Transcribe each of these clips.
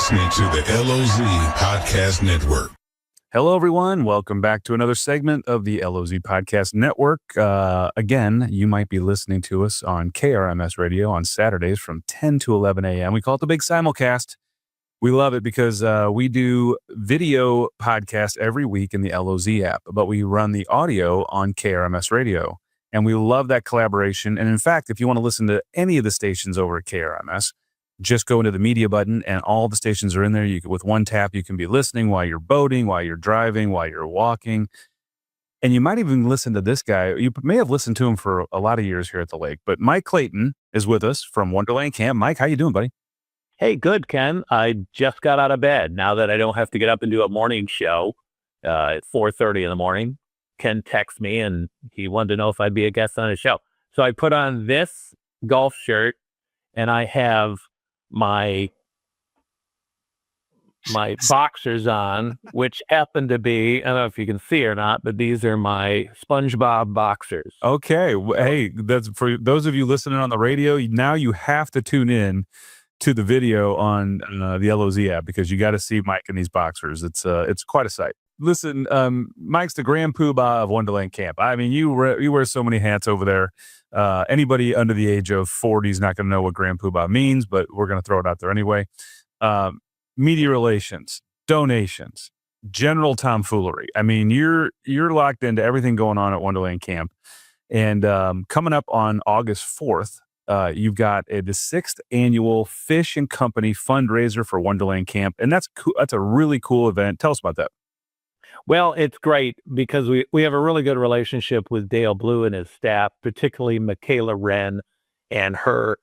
listening to the LOZ Podcast Network. Hello, everyone. Welcome back to another segment of the LOZ Podcast Network. Again, you might be listening to us on KRMS radio on Saturdays from 10 to 11 a.m. We call it the Big Simulcast. We love it because we do video podcast every week in the LOZ app, but we run the audio on KRMS radio. And we love that collaboration. And in fact, if you want to listen to any of the stations over at KRMS, just go into the media button and all the stations are in there. With one tap, you can be listening while you're boating, while you're driving, while you're walking. And you might even listen to this guy. You may have listened to him for a lot of years here at the lake. But Mike Clayton is with us from Wonderland Camp. Mike, how you doing, buddy? Hey, good, Ken. I just got out of bed now that I don't have to get up and do a morning show at 4:30 in the morning. Ken texted me and he wanted to know if I'd be a guest on his show. So I put on this golf shirt and I have my boxers on, which happen to be, I don't know if you can see or not, but these are my SpongeBob boxers. Okay. Hey, that's for those of you listening on the radio. Now you have to tune in to the video on the LOZ app because you got to see Mike in these boxers. It's quite a sight. Listen, Mike's the grand poobah of Wonderland Camp. I mean, you wear so many hats over there. Anybody under the age of 40 is not going to know what grand poobah means, but we're going to throw it out there anyway. Media relations, donations, general tomfoolery. I mean, you're locked into everything going on at Wonderland Camp. And coming up on August 4th, you've got the 6th annual Fish and Company fundraiser for Wonderland Camp. And that's cool. That's a really cool event. Tell us about that. Well, it's great because we have a really good relationship with Dale Blue and his staff, particularly Michaela Wren and her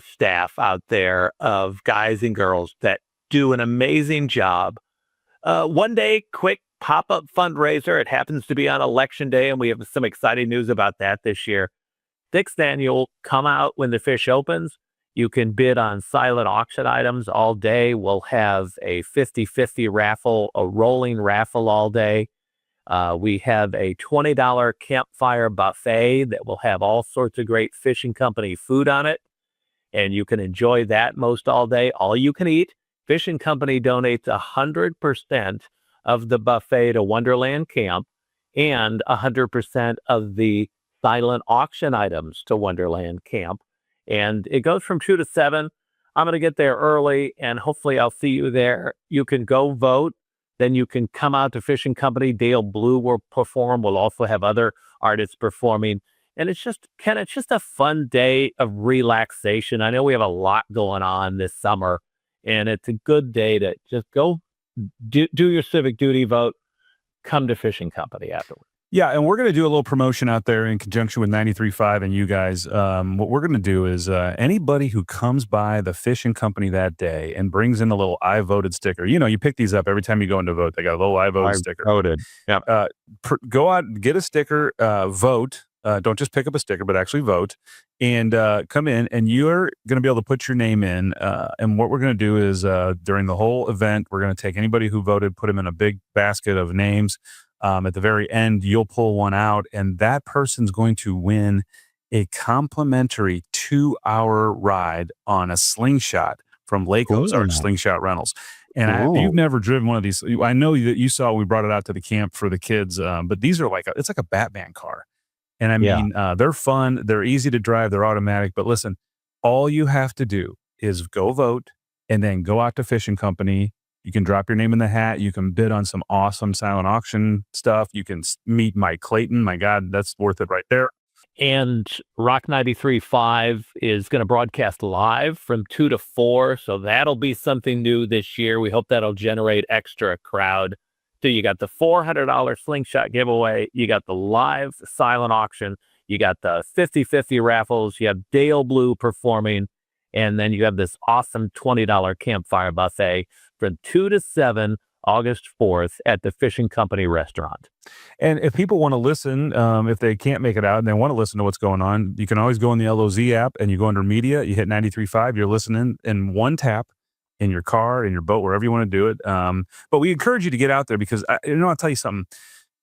staff out there of guys and girls that do an amazing job. One day, quick pop-up fundraiser. It happens to be on Election Day, and we have some exciting news about that this year. 6th annual, come out when the fish opens. You can bid on silent auction items all day. We'll have a 50-50 raffle, a rolling raffle all day. We have a $20 campfire buffet that will have all sorts of great Fishing Company food on it. And you can enjoy that most all day. All you can eat. Fishing Company donates 100% of the buffet to Wonderland Camp and 100% of the silent auction items to Wonderland Camp. And it goes from 2 to 7. I'm going to get there early, and hopefully I'll see you there. You can go vote. Then you can come out to Fishing Company. Dale Blue will perform. We'll also have other artists performing. And it's just, Ken, it's just a fun day of relaxation. I know we have a lot going on this summer, and it's a good day to just go do your civic duty, vote, come to Fishing Company afterwards. Yeah, and we're going to do a little promotion out there in conjunction with 93.5 and you guys. What we're going to do is anybody who comes by the Fishing Company that day and brings in a little I voted sticker. You know, you pick these up every time you go in to vote. They got a little I voted sticker. Voted. Yeah. Go out, get a sticker, vote. Don't just pick up a sticker, but actually vote. And come in, and you're going to be able to put your name in. And what we're going to do is during the whole event, we're going to take anybody who voted, put them in a big basket of names. At the very end, you'll pull one out, and that person's going to win a complimentary 2-hour ride on a slingshot from Lake Ozark Slingshot Rentals. And you've never driven one of these. I know that you saw we brought it out to the camp for the kids, but these are it's like a Batman car. And I mean, they're fun. They're easy to drive. They're automatic. But listen, all you have to do is go vote and then go out to Fishing Company. You can drop your name in the hat. You can bid on some awesome silent auction stuff. You can meet Mike Clayton. My God, that's worth it right there. And Rock 93.5 is going to broadcast live from 2 to 4. So that'll be something new this year. We hope that'll generate extra crowd. So you got the $400 slingshot giveaway. You got the live silent auction. You got the 50-50 raffles. You have Dale Blue performing. And then you have this awesome $20 campfire buffet from 2 to 7, August 4th at the Fishing Company restaurant. And if people want to listen, if they can't make it out and they want to listen to what's going on, you can always go in the LOZ app and you go under media, you hit 93.5, you're listening in one tap in your car, in your boat, wherever you want to do it. But we encourage you to get out there because, I'll tell you something.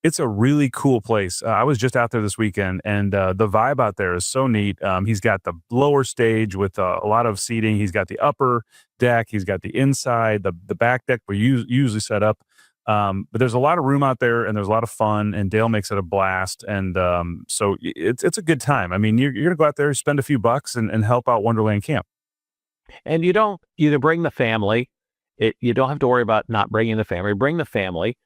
It's a really cool place. I was just out there this weekend, and the vibe out there is so neat. He's got the lower stage with a lot of seating. He's got the upper deck. He's got the inside, the back deck where you usually set up. But there's a lot of room out there, and there's a lot of fun, and Dale makes it a blast. And so it's a good time. I mean, you're going to go out there, spend a few bucks, and help out Wonderland Camp. And you don't either bring the family. You don't have to worry about not bringing the family. Bring the family.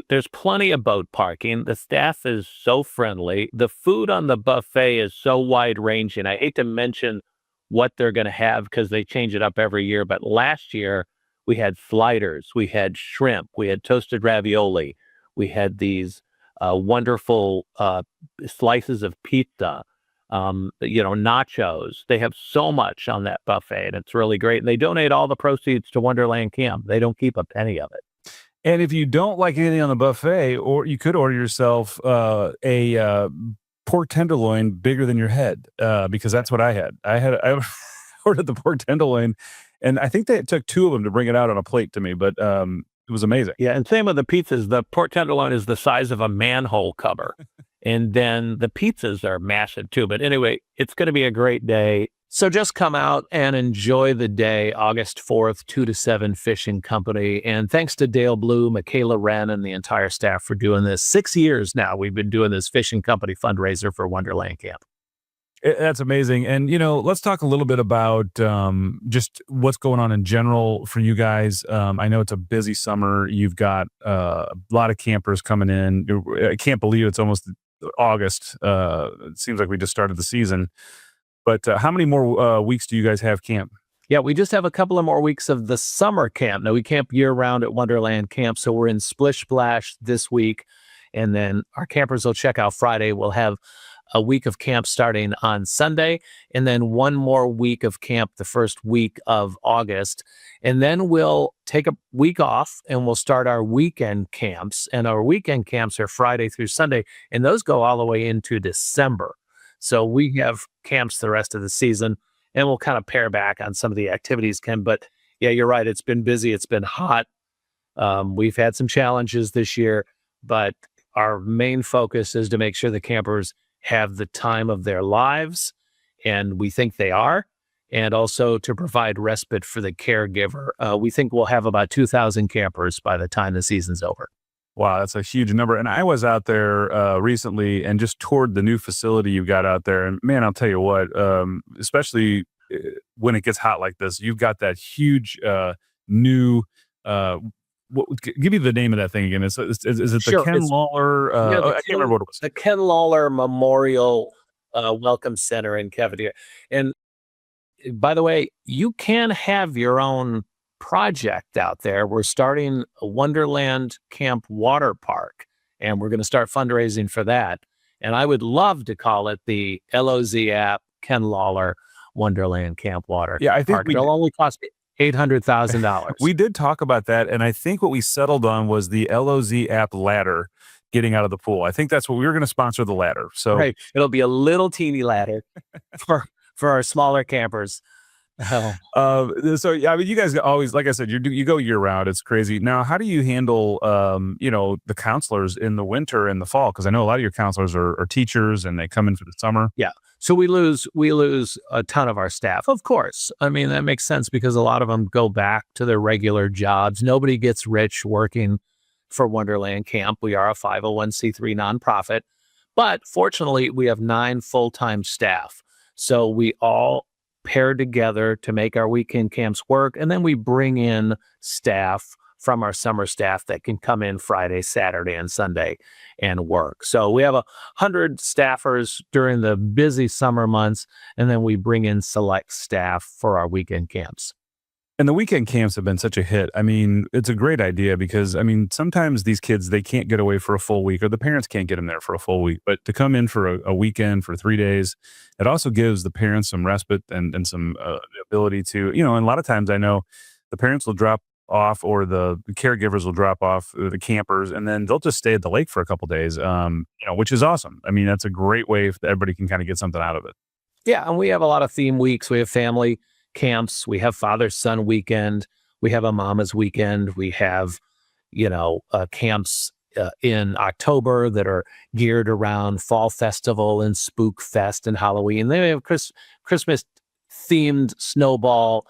There's plenty of boat parking. The staff is so friendly. The food on the buffet is so wide ranging. I hate to mention what they're going to have because they change it up every year. But last year we had sliders, we had shrimp, we had toasted ravioli, we had these wonderful slices of pizza, nachos. They have so much on that buffet, and it's really great. And they donate all the proceeds to Wonderland Camp. They don't keep a penny of it. And if you don't like anything on the buffet, or you could order yourself a pork tenderloin bigger than your head, because that's what I had. I ordered the pork tenderloin, and I think it took 2 of them to bring it out on a plate to me, but it was amazing. Yeah, and same with the pizzas. The pork tenderloin is the size of a manhole cover, and then the pizzas are massive too. But anyway, it's going to be a great day. So just come out and enjoy the day, August 4th, 2 to 7 Fishing Company. And thanks to Dale Blue, Michaela Wren, and the entire staff for doing this. 6 years now we've been doing this Fishing Company fundraiser for Wonderland Camp. That's amazing. And, let's talk a little bit about just what's going on in general for you guys. I know it's a busy summer. You've got a lot of campers coming in. I can't believe it's almost August. It seems like we just started the season. But how many more weeks do you guys have camp? Yeah, we just have a couple of more weeks of the summer camp. Now, we camp year-round at Wonderland Camp, so we're in Splish Splash this week, and then our campers will check out Friday. We'll have a week of camp starting on Sunday, and then one more week of camp the first week of August. And then we'll take a week off, and we'll start our weekend camps. And our weekend camps are Friday through Sunday, and those go all the way into December. So we have camps the rest of the season, and we'll kind of pare back on some of the activities, Ken. But yeah, you're right. It's been busy. It's been hot. We've had some challenges this year, but our main focus is to make sure the campers have the time of their lives, and we think they are, and also to provide respite for the caregiver. We think we'll have about 2,000 campers by the time the season's over. Wow, that's a huge number. And I was out there recently and just toured the new facility you got out there. And man, I'll tell you what, especially when it gets hot like this, you've got that huge new. Give me the name of that thing again. Is it the Ken Lawler? I can't remember what it was. The Ken Lawler Memorial Welcome Center in Cavalier. And by the way, you can have your own project out there. We're starting a Wonderland Camp Water Park, and we're going to start fundraising for that. And I would love to call it the LOZ app Ken Lawler Wonderland Camp Water Park. It'll only cost $800,000. We did talk about that, and I think what we settled on was the LOZ app ladder getting out of the pool. I think that's what we were going to sponsor, the ladder. So right. It'll be a little teeny ladder for our smaller campers. So yeah, I mean, you guys always, like I said, you go year round. It's crazy. Now, how do you handle, the counselors in the winter and the fall? Because I know a lot of your counselors are teachers, and they come in for the summer. Yeah. So we lose a ton of our staff, of course. I mean, that makes sense because a lot of them go back to their regular jobs. Nobody gets rich working for Wonderland Camp. We are a 501c3 nonprofit, but fortunately, we have 9 full-time staff. So we all pair together to make our weekend camps work, and then we bring in staff from our summer staff that can come in Friday, Saturday, and Sunday and work. So we have 100 staffers during the busy summer months, and then we bring in select staff for our weekend camps. And the weekend camps have been such a hit. I mean, it's a great idea because, I mean, sometimes these kids, they can't get away for a full week, or the parents can't get them there for a full week. But to come in for a weekend for 3 days, it also gives the parents some respite and some ability to, and a lot of times I know the parents will drop off, or the caregivers will drop off the campers, and then they'll just stay at the lake for a couple days, which is awesome. I mean, that's a great way if everybody can kind of get something out of it. Yeah, and we have a lot of theme weeks. We have family camps. We have father-son weekend. We have a mama's weekend. We have, camps in October that are geared around Fall Festival and Spook Fest and Halloween. They have Christmas themed snowball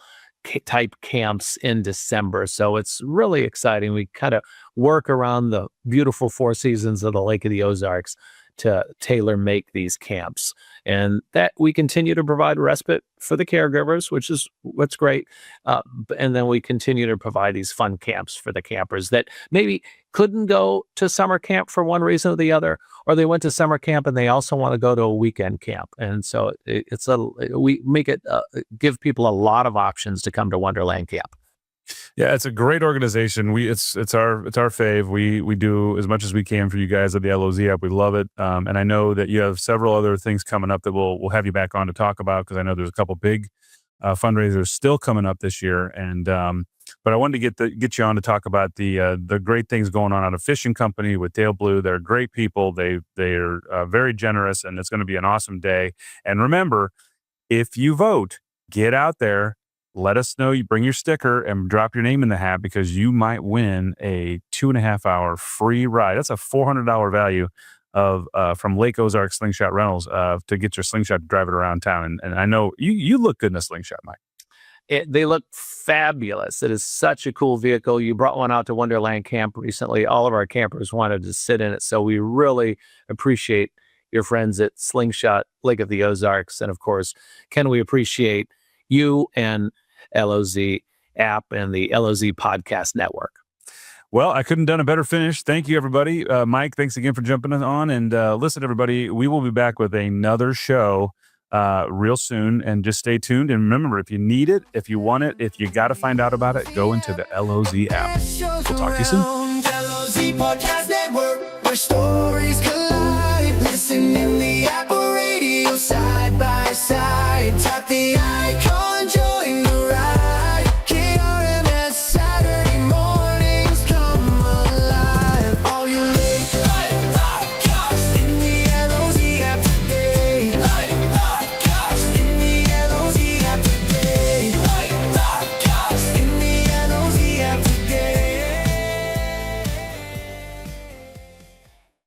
type camps in December. So it's really exciting. We kind of work around the beautiful four seasons of the Lake of the Ozarks to tailor make these camps, and that we continue to provide respite for the caregivers, which is what's great. And then we continue to provide these fun camps for the campers that maybe couldn't go to summer camp for one reason or the other, or they went to summer camp and they also want to go to a weekend camp. And so we make it give people a lot of options to come to Wonderland Camp. Yeah, it's a great organization. It's our fave. We do as much as we can for you guys at the LOZ app. We love it, and I know that you have several other things coming up that we'll have you back on to talk about, because I know there's a couple big fundraisers still coming up this year. And but I wanted to get you on to talk about the great things going on at a fishing company with Dale Blue. They're great people. They're very generous, and it's going to be an awesome day. And remember, if you vote, get out there. Let us know. You bring your sticker and drop your name in the hat, because you might win a 2.5-hour free ride. That's a $400 value of from Lake Ozark Slingshot Rentals to get your slingshot to drive it around town. And I know you look good in a slingshot, Mike. They look fabulous. It is such a cool vehicle. You brought one out to Wonderland Camp recently. All of our campers wanted to sit in it, so we really appreciate your friends at Slingshot Lake of the Ozarks. And of course, Ken, we appreciate you and LOZ app and the LOZ podcast network. Well, I couldn't have done a better finish. Thank you, everybody. Mike, thanks again for jumping on. And listen, everybody, we will be back with another show real soon. And just stay tuned. And remember, if you need it, if you want it, if you got to find out about it, go into the LOZ app. We'll talk to you soon. LOZ Podcast Network, where stories